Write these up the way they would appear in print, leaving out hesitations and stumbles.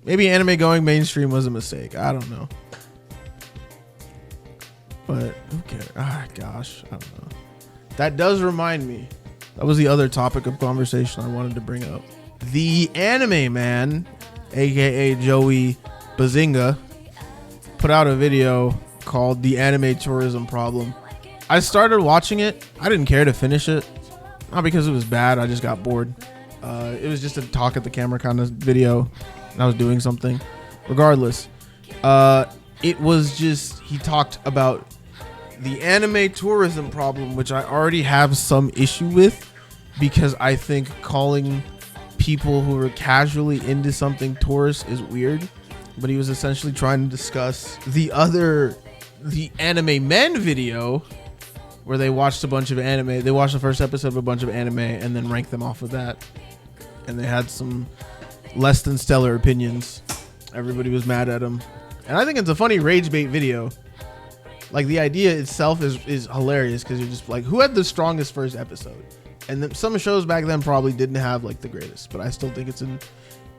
Maybe anime going mainstream was a mistake. I don't know. But who cares? Ah, gosh, I don't know. That does remind me. That was the other topic of conversation I wanted to bring up. The Anime Man, aka Joey Bazinga, put out a video called The Anime Tourism Problem. I started watching it. I didn't care to finish it. Not because it was bad. I just got bored. It was just a talk at the camera kind of video. And I was doing something. Regardless, it was just, he talked about the anime tourism problem, which I already have some issue with, because I think calling people who are casually into something tourists is weird. But he was essentially trying to discuss the Anime Men video, where they watched a bunch of anime. They watched the first episode of a bunch of anime and then ranked them off of that. And they had some less than stellar opinions. Everybody was mad at him. And I think it's a funny rage bait video. Like, the idea itself is hilarious, because you're just like, who had the strongest first episode? And then some shows back then probably didn't have like the greatest, but I still think it's an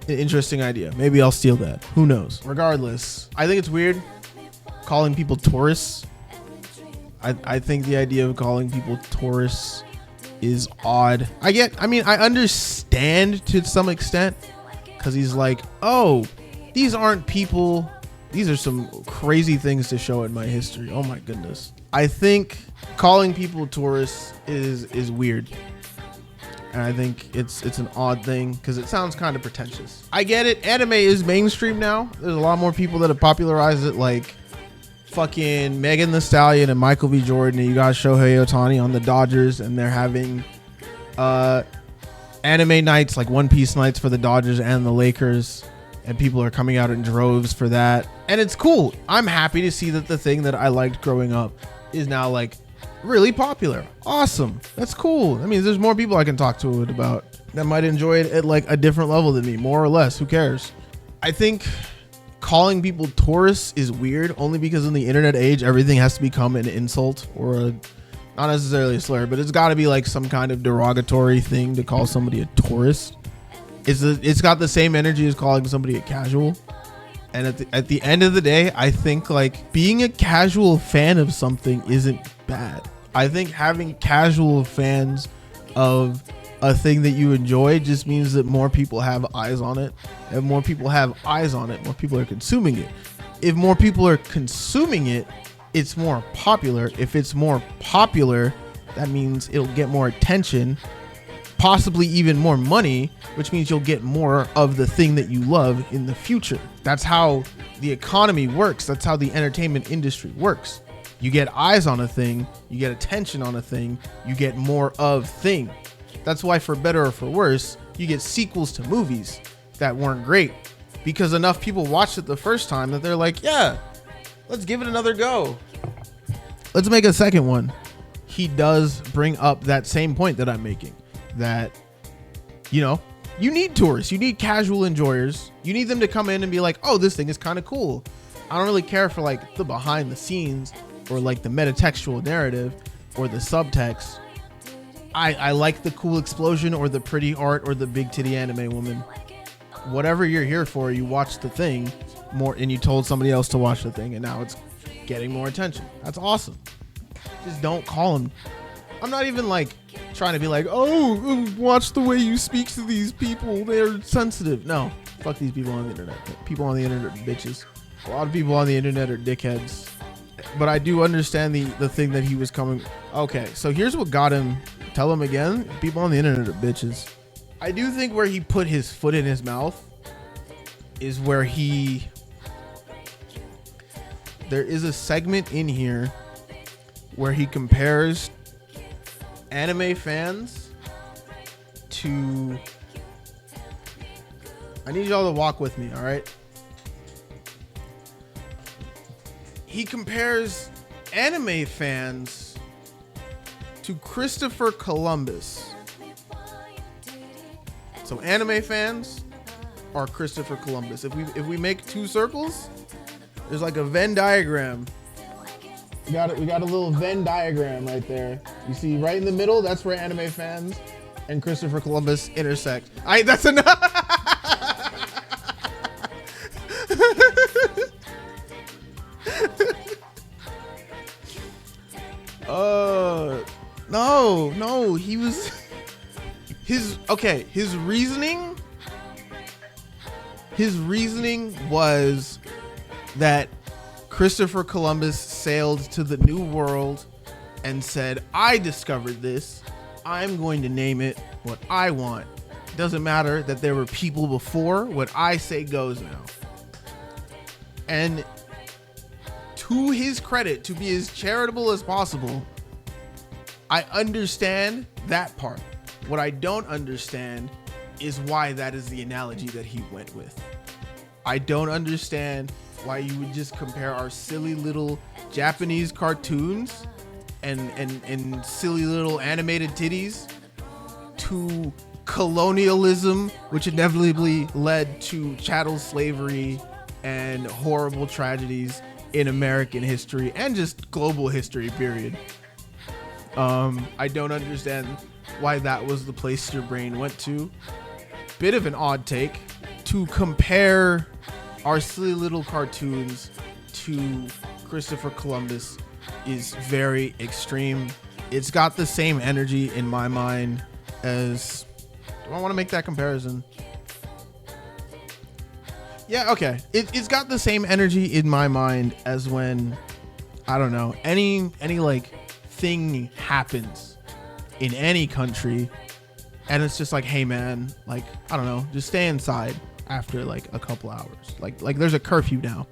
interesting idea. Maybe I'll steal that. Who knows? Regardless, I think it's weird calling people tourists. I think the idea of calling people tourists is odd. I understand to some extent, because he's like, oh, these aren't people. These are some crazy things to show in my history. Oh my goodness. I think calling people tourists is weird. And I think it's an odd thing, because it sounds kind of pretentious. I get it. Anime is mainstream now. There's a lot more people that have popularized it, like fucking Megan Thee Stallion and Michael B. Jordan, and you got Shohei Ohtani on the Dodgers, and they're having anime nights, like One Piece nights for the Dodgers and the Lakers, and people are coming out in droves for that, and it's cool. I'm happy to see that the thing that I liked growing up is now like really popular. Awesome. That's cool. That means there's more people I can talk to it about that might enjoy it at like a different level than me, more or less. Who cares? I think calling people tourists is weird, only because in the internet age, everything has to become an insult or not necessarily a slur, but it's got to be like some kind of derogatory thing to call somebody a tourist. It's got the same energy as calling somebody a casual. And at the end of the day, I think like being a casual fan of something isn't bad. I think having casual fans of a thing that you enjoy just means that more people have eyes on it. And more people have eyes on it, more people are consuming it. If more people are consuming it, it's more popular. If it's more popular, that means it'll get more attention, possibly even more money, which means you'll get more of the thing that you love in the future. That's how the economy works. That's how the entertainment industry works. You get eyes on a thing, you get attention on a thing, you get more of thing. That's why, for better or for worse, you get sequels to movies that weren't great, because enough people watched it the first time that they're like, yeah, let's give it another go. Let's make a second one. He does bring up that same point that I'm making, that, you know, you need tourists, you need casual enjoyers, you need them to come in and be like, oh, this thing is kind of cool. I don't really care for like the behind the scenes or like the metatextual narrative or the subtext. I like the cool explosion or the pretty art or the big titty anime woman. Whatever you're here for, you watch the thing more, and you told somebody else to watch the thing, and now it's getting more attention. That's awesome. Just don't call them. I'm not even like trying to be like, oh, watch the way you speak to these people, they're sensitive. No, fuck these people on the internet. People on the internet are bitches. A lot of people on the internet are dickheads. But I do understand the thing that he was coming. Okay, so here's what got him. Tell him again. People on the internet are bitches. I do think where he put his foot in his mouth is where there is a segment in here where he compares anime fans to, I need y'all to walk with me, all right? He compares anime fans to Christopher Columbus. So anime fans are Christopher Columbus. If we make two circles, there's like a Venn diagram. We got a little Venn diagram right there. You see right in the middle, that's where anime fans and Christopher Columbus intersect. That's enough. Okay, his reasoning was that Christopher Columbus sailed to the New World and said, I discovered this. I'm going to name it what I want. Doesn't matter that there were people before. What I say goes now. And to his credit, to be as charitable as possible, I understand that part. What I don't understand is why that is the analogy that he went with. I don't understand why you would just compare our silly little Japanese cartoons and silly little animated titties to colonialism, which inevitably led to chattel slavery and horrible tragedies in American history and just global history, period. I don't understand why that was the place your brain went to. Bit of an odd take to compare our silly little cartoons to Christopher Columbus is very extreme. It's got the same energy in my mind as... Do I want to make that comparison? Yeah, okay. It's got the same energy in my mind as when, I don't know, any like thing happens in any country and it's just like, hey man, like, I don't know, just stay inside after like a couple hours. Like there's a curfew now.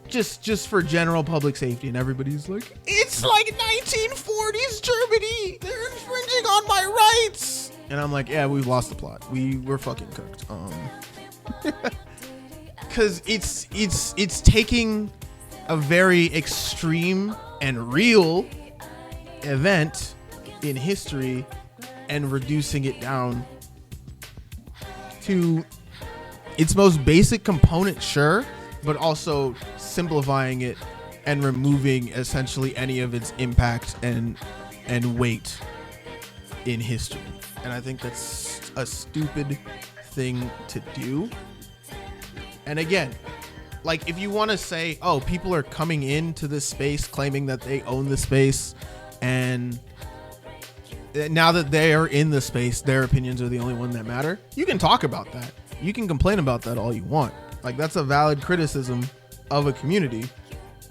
Just for general public safety, and everybody's like, it's like 1940s Germany. They're infringing on my rights. And I'm like, yeah, we've lost the plot. We're fucking cooked. Cause it's taking a very extreme and real event in history and reducing it down to its most basic component, sure, but also simplifying it and removing essentially any of its impact and weight in history. And I think that's a stupid thing to do. And again, like, if you want to say, oh, people are coming into this space claiming that they own the space, and now that they are in the space, their opinions are the only one that matter, you can talk about that. You can complain about that all you want. Like, that's a valid criticism of a community.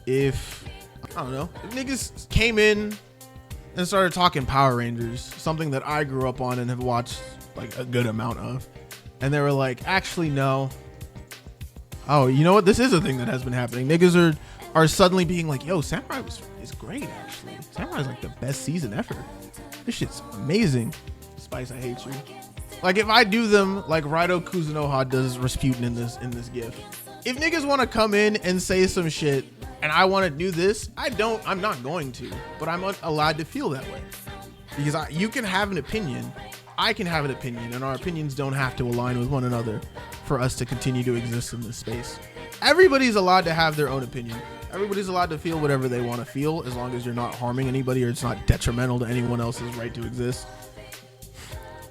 If, I don't know, if niggas came in and started talking Power Rangers, something that I grew up on and have watched like a good amount of, and they were like, actually, no. Oh, you know what? This is a thing that has been happening. Niggas are suddenly being like, yo, Samurai is great, actually. Samurai's like the best season ever. This shit's amazing. Spice, I hate you. Like, if I do them like Raido Kuzunoha does Rasputin in this gif. If niggas want to come in and say some shit and I want to do this, I'm not going to, but I'm allowed to feel that way. Because you can have an opinion, I can have an opinion, and our opinions don't have to align with one another for us to continue to exist in this space. Everybody's allowed to have their own opinion. Everybody's allowed to feel whatever they want to feel, as long as you're not harming anybody or it's not detrimental to anyone else's right to exist.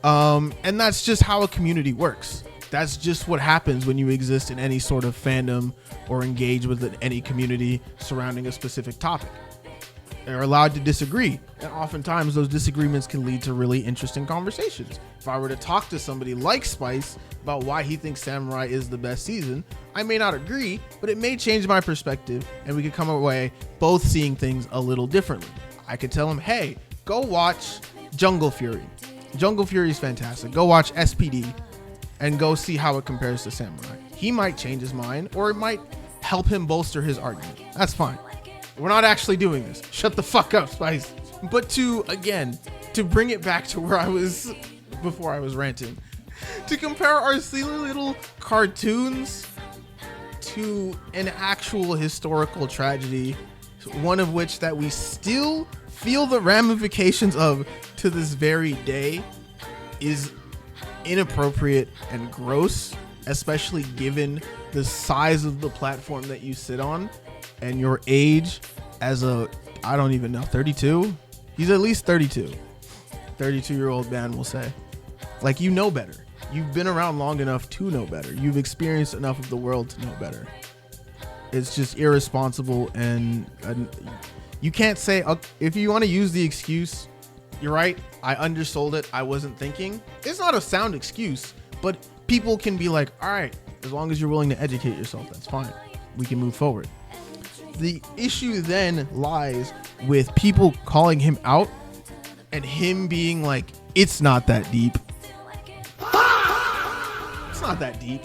And that's just how a community works. That's just what happens when you exist in any sort of fandom or engage with any community surrounding a specific topic. They're allowed to disagree, and oftentimes those disagreements can lead to really interesting conversations. If I were to talk to somebody like Spice about why he thinks Samurai is the best season, I may not agree, but it may change my perspective, and we could come away both seeing things a little differently. I could tell him, hey, go watch Jungle Fury. Jungle Fury is fantastic. Go watch SPD and go see how it compares to Samurai. He might change his mind, or it might help him bolster his argument. That's fine. We're not actually doing this. Shut the fuck up, Spice. But to bring it back to where I was before I was ranting, to compare our silly little cartoons to an actual historical tragedy, one of which that we still feel the ramifications of to this very day, is inappropriate and gross, especially given the size of the platform that you sit on and your age as I don't even know, 32? He's at least 32. 32-year-old man will say. Like, you know better. You've been around long enough to know better. You've experienced enough of the world to know better. It's just irresponsible, and you can't say, if you want to use the excuse You're right. I undersold it. I wasn't thinking. It's not a sound excuse, but people can be like, all right, as long as you're willing to educate yourself, that's fine. We can move forward. The issue then lies with people calling him out and him being like, it's not that deep. It's not that deep.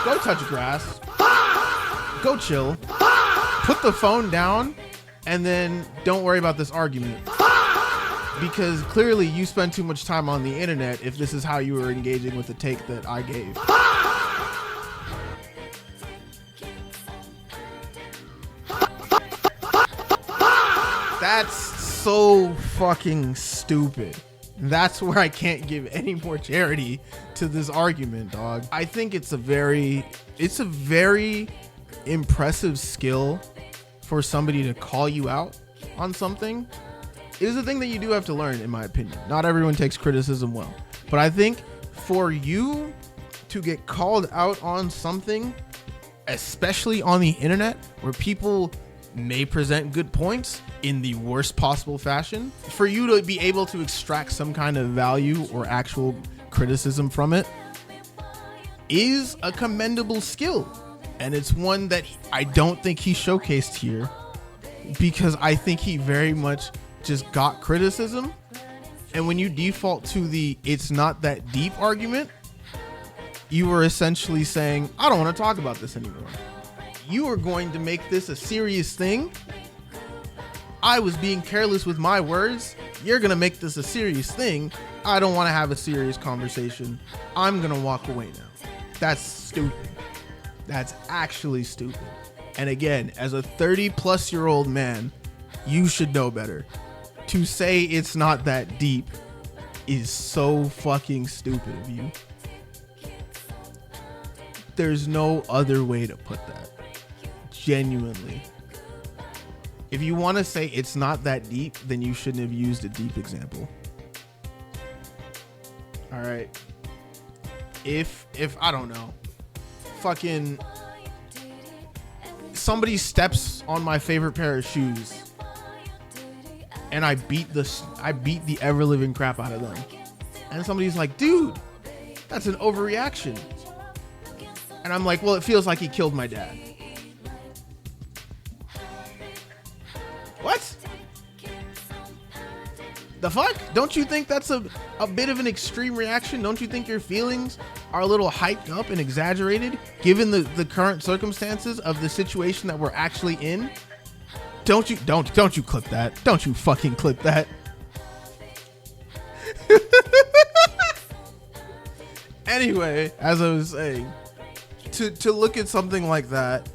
Go touch grass. Go chill. Put the phone down and then don't worry about this argument. Because clearly you spend too much time on the internet if this is how you were engaging with the take that I gave. That's so fucking stupid. That's where I can't give any more charity to this argument, dog. I think it's a very impressive skill for somebody to call you out on something. It is a thing that you do have to learn, in my opinion. Not everyone takes criticism well, but I think for you to get called out on something, especially on the internet where people may present good points in the worst possible fashion, for you to be able to extract some kind of value or actual criticism from it is a commendable skill. And it's one that I don't think he showcased here, because I think he very much just got criticism. And when you default to the it's not that deep argument, you were essentially saying, I don't want to talk about this anymore. You are going to make this a serious thing. I was being careless with my words. You're going to make this a serious thing. I don't want to have a serious conversation. I'm going to walk away now. That's stupid. That's actually stupid. And again, as a 30-plus-year-old man, you should know better. To say it's not that deep is so fucking stupid of you. There's no other way to put that. Genuinely. If you want to say it's not that deep, then you shouldn't have used a deep example. All right. If I don't know, fucking somebody steps on my favorite pair of shoes and I beat the ever living crap out of them, and somebody's like, dude, that's an overreaction, and I'm like, well, it feels like he killed my dad. What the fuck? Don't you think that's a bit of an extreme reaction? Don't you think your feelings are a little hyped up and exaggerated given the current circumstances of the situation that we're actually in? Don't you clip that. Don't you fucking clip that. Anyway, as I was saying, to look at something like that,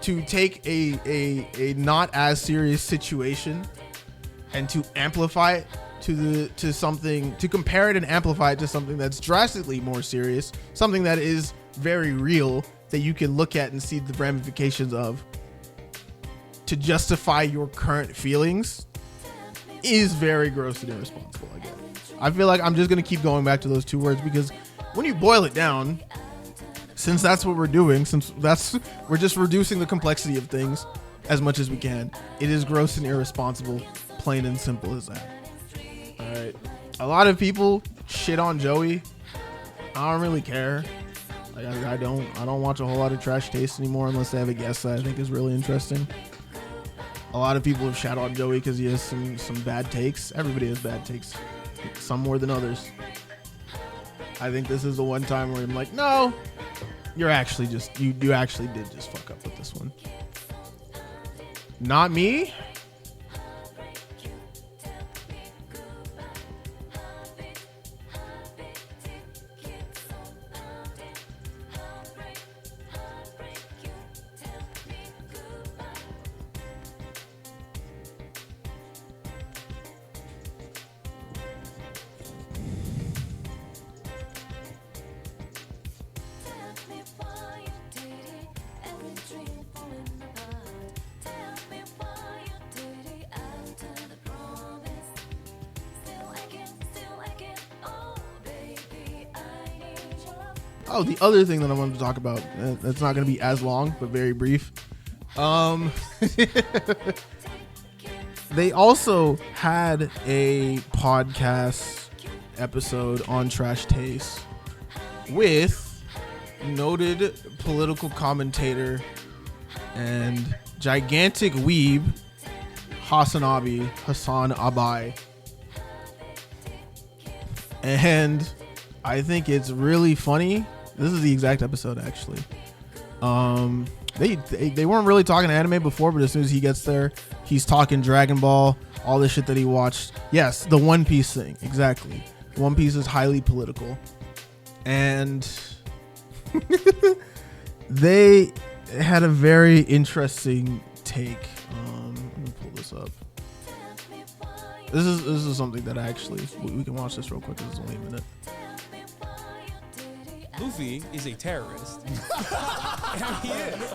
to take a not as serious situation and to amplify it to something, to compare it and amplify it to something that's drastically more serious, something that is very real, that you can look at and see the ramifications of, to justify your current feelings, is very gross and irresponsible. Again, I feel like I'm just going to keep going back to those two words, because when you boil it down, since that's what we're doing, we're just reducing the complexity of things as much as we can, it is gross and irresponsible, plain and simple as that. All right. A lot of people shit on Joey. I don't really care. Like, I don't watch a whole lot of Trash Taste anymore unless they have a guest that I think is really interesting. A lot of people have shat on Joey because he has some bad takes. Everybody has bad takes, some more than others. I think this is the one time where I'm like, no, you're actually just, you actually did just fuck up with this one. Not me. Oh, the other thing that I wanted to talk about, that's not going to be as long, but very brief. They also had a podcast episode on Trash Taste with noted political commentator and gigantic weeb Hassan Abai. And I think it's really funny. This is the exact episode, actually. They weren't really talking anime before, but as soon as he gets there, he's talking Dragon Ball, all the shit that he watched. Yes, the One Piece thing, exactly. One Piece is highly political, and they had a very interesting take. Let me pull this up. This is something that we can watch this real quick. This is only a minute. Luffy is a terrorist. He is.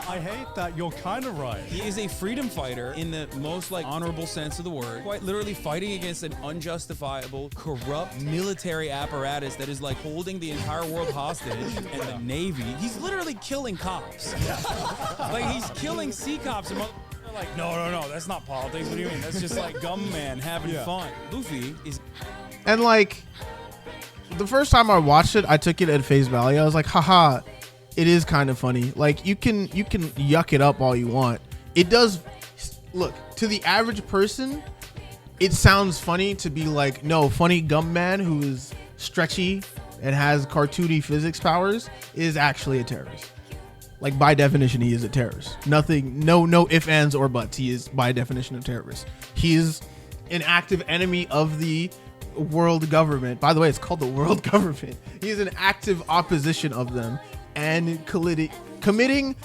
I hate that. You're kind of right. He is a freedom fighter in the most honorable sense of the word. Quite literally fighting against an unjustifiable, corrupt military apparatus that is holding the entire world hostage and the Navy. He's literally killing cops. He's killing sea cops. And they're like, no, that's not politics. What do you mean? That's just gum man having fun. Luffy is... And the first time I watched it, I took it at face value. I was like, haha, it is kind of funny. You can yuck it up all you want. It does, look, to the average person, it sounds funny to be no, funny gum man who is stretchy and has cartoony physics powers is actually a terrorist. By definition, he is a terrorist. Nothing, no ifs, ands, or buts. He is by definition a terrorist. He is an active enemy of the world government. By the way, it's called the world government. He is an active opposition of them and committing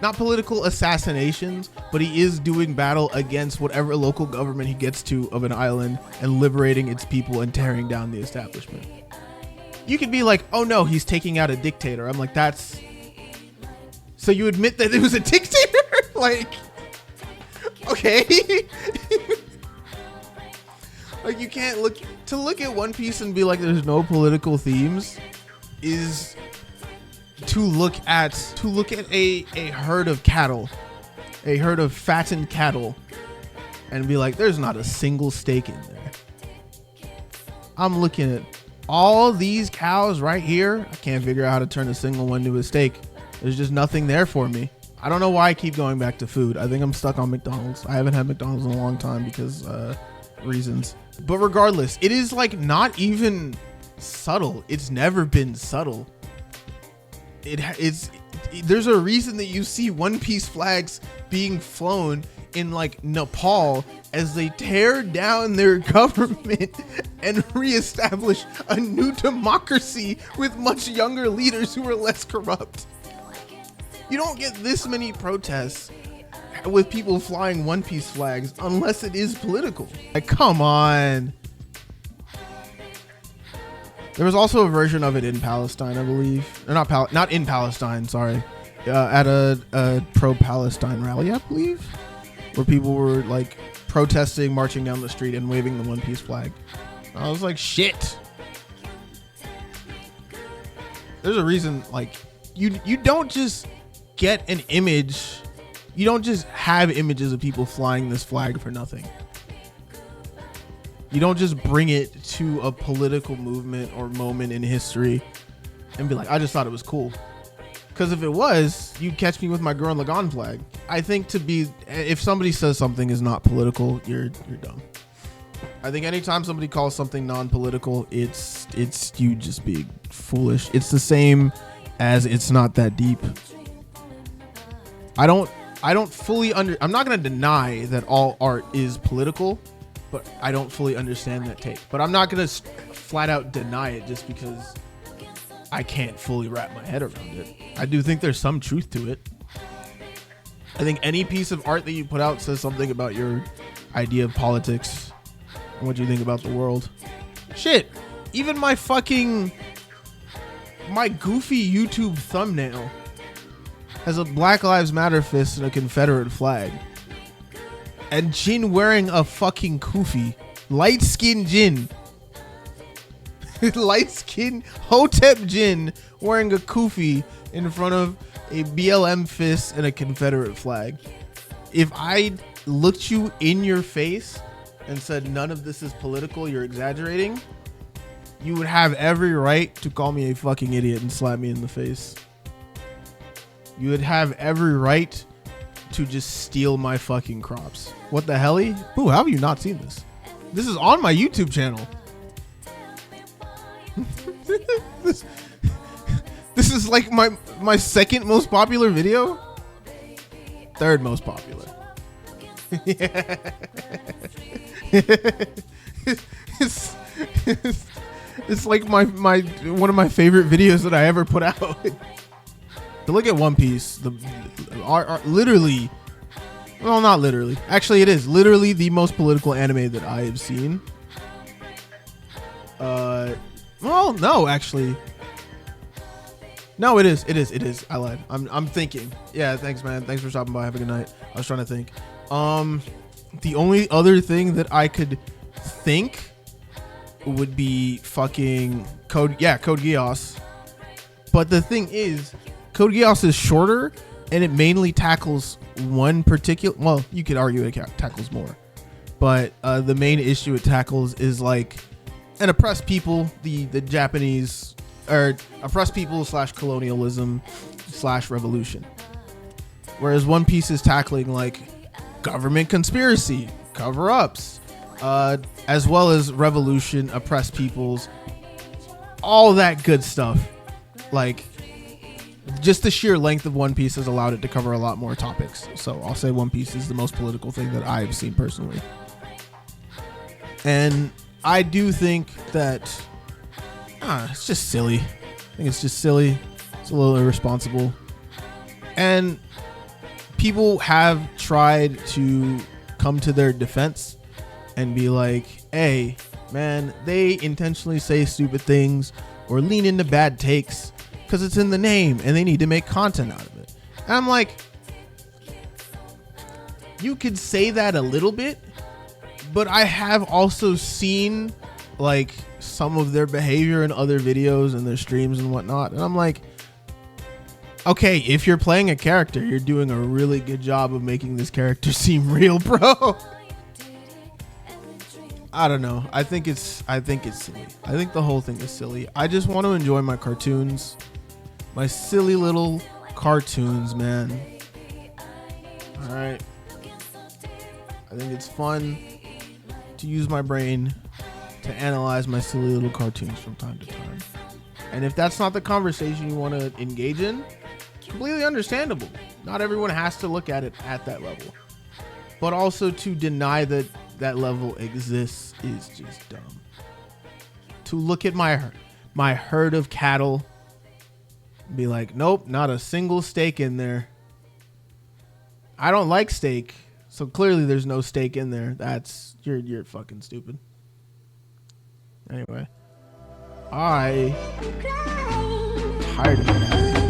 not political assassinations, but he is doing battle against whatever local government he gets to of an island and liberating its people and tearing down the establishment. You could be like, oh no, he's taking out a dictator. I'm like, that's... So you admit that it was a dictator? Okay. You can't look at One Piece and be like there's no political themes is to look at a herd of cattle, a herd of fattened cattle, and be like there's not a single steak in there. I'm looking at all these cows right here. I can't figure out how to turn a single one to a steak. There's just nothing there for me. I don't know why I keep going back to food. I think I'm stuck on McDonald's. I haven't had McDonald's in a long time because reasons. But regardless, it is not even subtle. It's never been subtle. There's a reason that you see One Piece flags being flown in Nepal as they tear down their government and reestablish a new democracy with much younger leaders who are less corrupt. You don't get this many protests with people flying One Piece flags unless it is political. Come on. There was also a version of it in Palestine, I believe. Or not in Palestine, sorry. At a pro-Palestine rally, I believe. Where people were protesting, marching down the street and waving the One Piece flag. I was like, shit. There's a reason, you don't just get an image. You don't just have images of people flying this flag for nothing. You don't just bring it to a political movement or moment in history and be like, I just thought it was cool. Because if it was, you'd catch me with my Gurren Lagann flag. I think if somebody says something is not political, you're dumb. I think anytime somebody calls something non-political, it's you just being foolish. It's the same as it's not that deep. I don't fully I'm not going to deny that all art is political, but I don't fully understand that take. But I'm not going to flat out deny it just because I can't fully wrap my head around it. I do think there's some truth to it. I think any piece of art that you put out says something about your idea of politics and what you think about the world. Shit, even my goofy YouTube thumbnail has a Black Lives Matter fist and a Confederate flag. And Jin wearing a fucking kufi. Light-skinned Jin. Light-skinned Hotep Jin wearing a kufi in front of a BLM fist and a Confederate flag. If I looked you in your face and said none of this is political, you're exaggerating, you would have every right to call me a fucking idiot and slap me in the face. You would have every right to just steal my fucking crops. What the hell? Ooh, how have you not seen this? This is on my YouTube channel. This is like my second most popular video. Third most popular. Yeah. It's like my one of my favorite videos that I ever put out. To look at One Piece, literally, well, not literally. Actually, it is literally the most political anime that I have seen. Well, no, actually. No, it is. I lied. I'm thinking. Yeah, thanks, man. Thanks for stopping by. Have a good night. I was trying to think. The only other thing that I could think would be fucking Code Geass. But the thing is, Code Geass is shorter and it mainly tackles one particular, well, you could argue it tackles more, but the main issue it tackles is like an oppressed people, the Japanese, or oppressed people / colonialism / revolution. Whereas One Piece is tackling like government conspiracy, cover-ups, as well as revolution, oppressed peoples, all that good stuff. Like, just the sheer length of One Piece has allowed it to cover a lot more topics. So I'll say One Piece is the most political thing that I've seen personally. And I do think that it's just silly. I think it's just silly. It's a little irresponsible. And people have tried to come to their defense and be like, hey, man, they intentionally say stupid things or lean into bad takes because it's in the name and they need to make content out of it. And I'm like, you could say that a little bit, but I have also seen like some of their behavior in other videos and their streams and whatnot. And I'm like, okay, if you're playing a character, you're doing a really good job of making this character seem real, bro. I don't know. I think it's silly. I think the whole thing is silly. I just want to enjoy my cartoons. My silly little cartoons, man. All right. I think it's fun to use my brain to analyze my silly little cartoons from time to time. And if that's not the conversation you want to engage in, completely understandable. Not everyone has to look at it at that level. But also to deny that that level exists is just dumb. To look at my herd of cattle, be like, nope, not a single steak in there. I don't like steak, so clearly there's no steak in there. That's you're fucking stupid. Anyway, I tired of that.